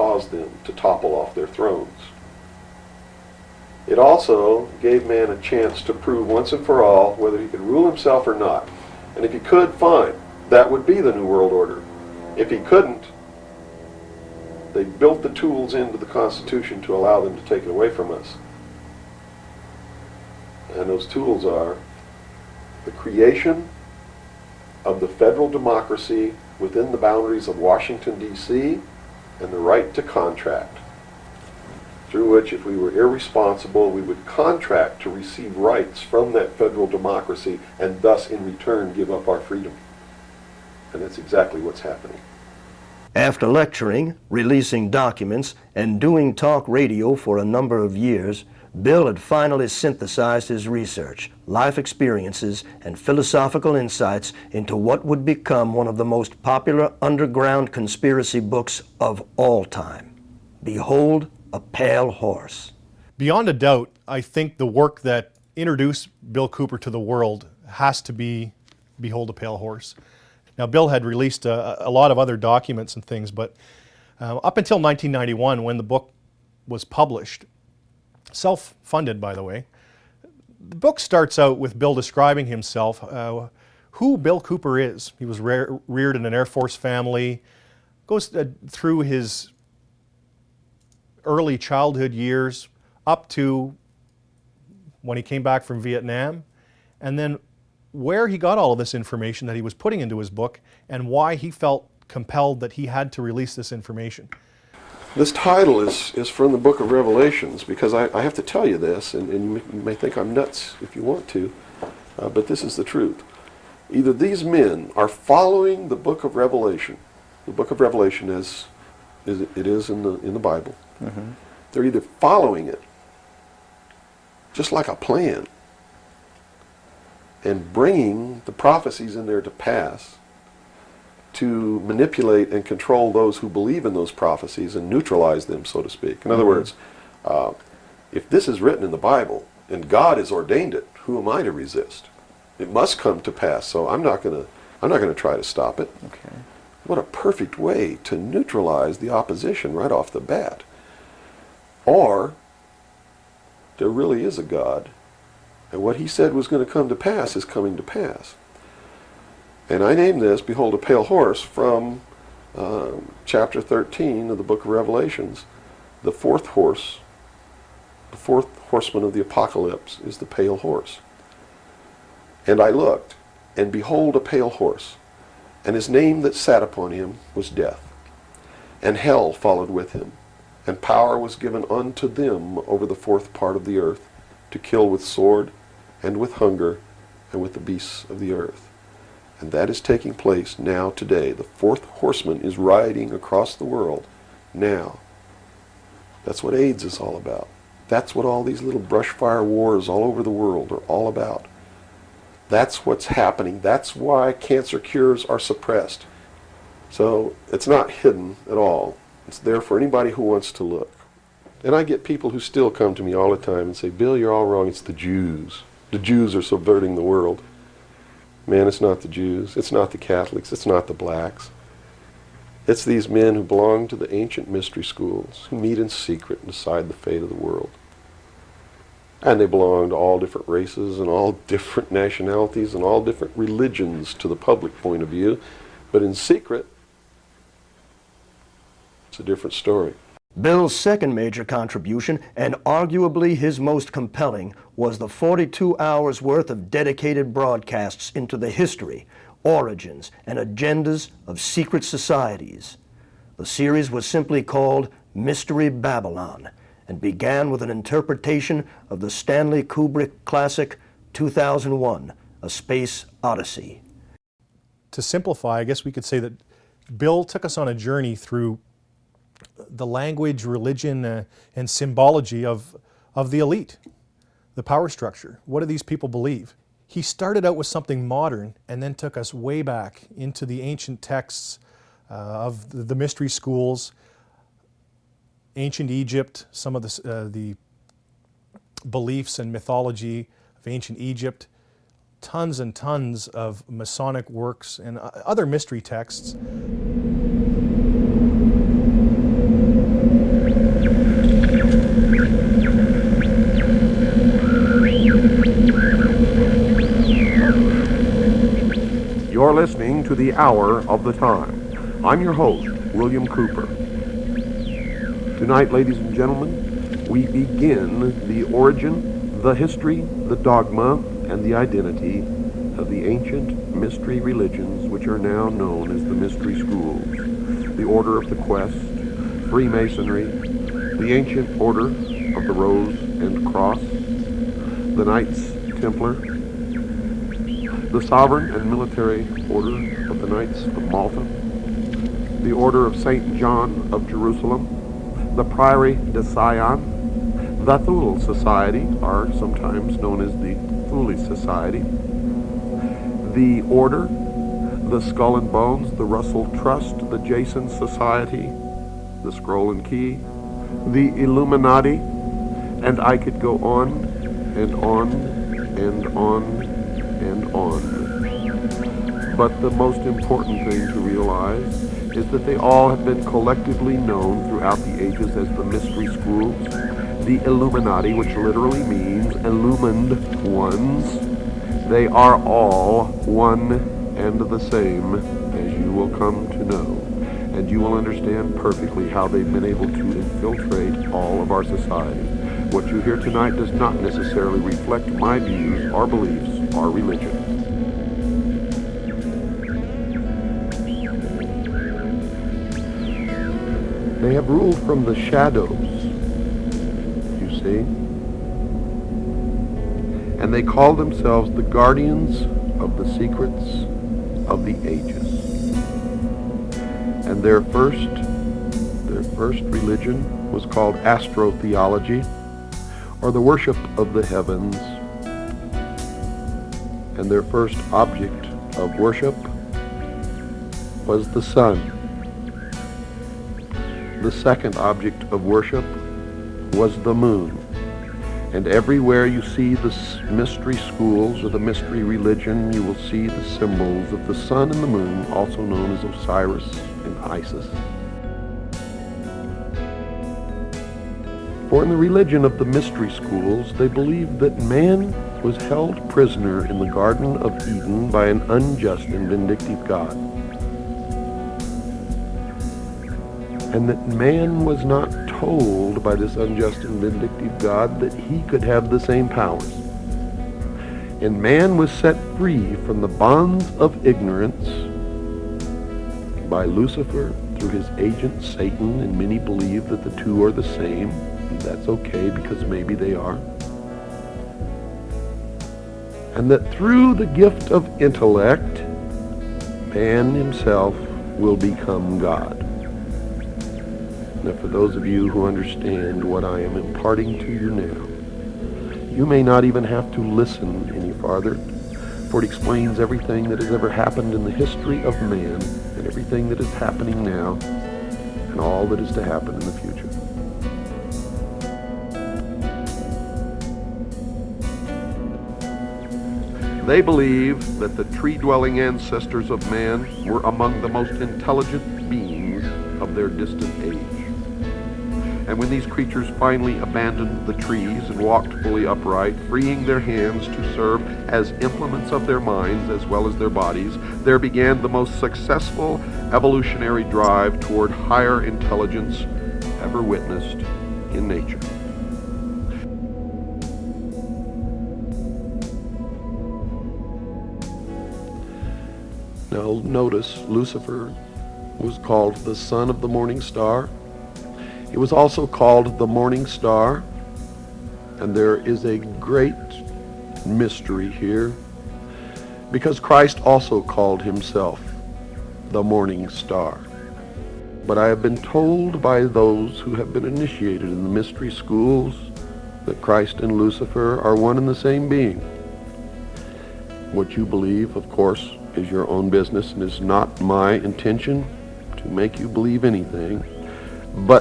caused them to topple off their thrones. It also gave man a chance to prove once and for all whether he could rule himself or not. And if he could, fine. That would be the New World Order. If he couldn't, they built the tools into the Constitution to allow them to take it away from us. And those tools are the creation of the federal democracy within the boundaries of Washington, D.C., and the right to contract, through which, if we were irresponsible, we would contract to receive rights from that federal democracy and thus in return give up our freedom. And that's exactly what's happening. After lecturing, releasing documents, and doing talk radio for a number of years, Bill had finally synthesized his research, life experiences, and philosophical insights into what would become one of the most popular underground conspiracy books of all time. Behold a Pale Horse. Beyond a doubt, I think the work that introduced Bill Cooper to the world has to be Behold a Pale Horse. Now, Bill had released a lot of other documents and things, but up until 1991, when the book was published, self-funded, by the way, the book starts out with Bill describing himself, who Bill Cooper is. He was reared in an Air Force family, goes through his early childhood years up to when he came back from Vietnam, and then where he got all of this information that he was putting into his book and why he felt compelled that he had to release this information. This title is from the book of Revelations, because I have to tell you this, and you may think I'm nuts if you want to, but this is the truth. Either these men are following the book of Revelation, the book of Revelation as it is in the Bible. Mm-hmm. They're either following it just like a plan and bringing the prophecies in there to pass to manipulate and control those who believe in those prophecies and neutralize them, so to speak. In other words, if this is written in the Bible and God has ordained it, who am I to resist? It must come to pass, so I'm not going to try to stop it. Okay. What a perfect way to neutralize the opposition right off the bat. Or there really is a God, and what he said was going to come to pass is coming to pass. And I named this, Behold a Pale Horse, from chapter 13 of the book of Revelations. The fourth horseman of the apocalypse is the pale horse. And I looked, and behold a pale horse, and his name that sat upon him was Death. And hell followed with him, and power was given unto them over the fourth part of the earth, to kill with sword, and with hunger, and with the beasts of the earth. And that is taking place now today. The fourth horseman is riding across the world now. That's what AIDS is all about. That's what all these little brush fire wars all over the world are all about. That's what's happening. That's why cancer cures are suppressed. So it's not hidden at all. It's there for anybody who wants to look. And I get people who still come to me all the time and say, Bill, you're all wrong. It's the Jews. The Jews are subverting the world. Man, it's not the Jews. It's not the Catholics. It's not the blacks. It's these men who belong to the ancient mystery schools, who meet in secret and decide the fate of the world. And they belong to all different races and all different nationalities and all different religions to the public point of view. But in secret, it's a different story. Bill's second major contribution, and arguably his most compelling, was the 42 hours worth of dedicated broadcasts into the history, origins, and agendas of secret societies. The series was simply called Mystery Babylon, and began with an interpretation of the Stanley Kubrick classic 2001, A Space Odyssey. To simplify, I guess we could say that Bill took us on a journey through the language, religion, and symbology of the elite, the power structure. What do these people believe? He started out with something modern and then took us way back into the ancient texts of the mystery schools, ancient Egypt, some of the beliefs and mythology of ancient Egypt, tons and tons of Masonic works and other mystery texts. the hour of the time. I'm your host, William Cooper. Tonight, ladies and gentlemen, we begin the origin, the history, the dogma, and the identity of the ancient mystery religions which are now known as the mystery schools. The Order of the Quest, Freemasonry, the ancient Order of the Rose and Cross, the Knights Templar, the Sovereign and Military Order of the Knights of Malta, the Order of St. John of Jerusalem, the Priory de Sion, the Thule Society, are sometimes known as the Thule Society, the Order, the Skull and Bones, the Russell Trust, the Jason Society, the Scroll and Key, the Illuminati, and I could go on and on and on and on. But the most important thing to realize is that they all have been collectively known throughout the ages as the mystery schools, the Illuminati, which literally means illumined ones. They are all one and the same, as you will come to know. And you will understand perfectly how they've been able to infiltrate all of our society. What you hear tonight does not necessarily reflect my views, our beliefs, our religion. They have ruled from the shadows, you see. And they call themselves the guardians of the secrets of the ages. And their first religion was called astrotheology, or the worship of the heavens. And their first object of worship was the sun. The second object of worship was the moon. And everywhere you see the mystery schools or the mystery religion, you will see the symbols of the sun and the moon, also known as Osiris and Isis. For in the religion of the mystery schools, they believed that man was held prisoner in the Garden of Eden by an unjust and vindictive God. And that man was not told by this unjust and vindictive God that he could have the same powers. And man was set free from the bonds of ignorance by Lucifer through his agent Satan, and many believe that the two are the same, and that's okay because maybe they are. And that through the gift of intellect, man himself will become God. Now, for those of you who understand what I am imparting to you now, you may not even have to listen any farther, for it explains everything that has ever happened in the history of man, and everything that is happening now, and all that is to happen in the future. They believe that the tree-dwelling ancestors of man were among the most intelligent beings of their distant age. And when these creatures finally abandoned the trees and walked fully upright, freeing their hands to serve as implements of their minds as well as their bodies, there began the most successful evolutionary drive toward higher intelligence ever witnessed in nature. Now notice, Lucifer was called the son of the morning star. He was also called the morning star, and there is a great mystery here, because Christ also called himself the morning star. But I have been told by those who have been initiated in the mystery schools that Christ and Lucifer are one and the same being. What you believe, of course, is your own business, and is not my intention to make you believe anything. But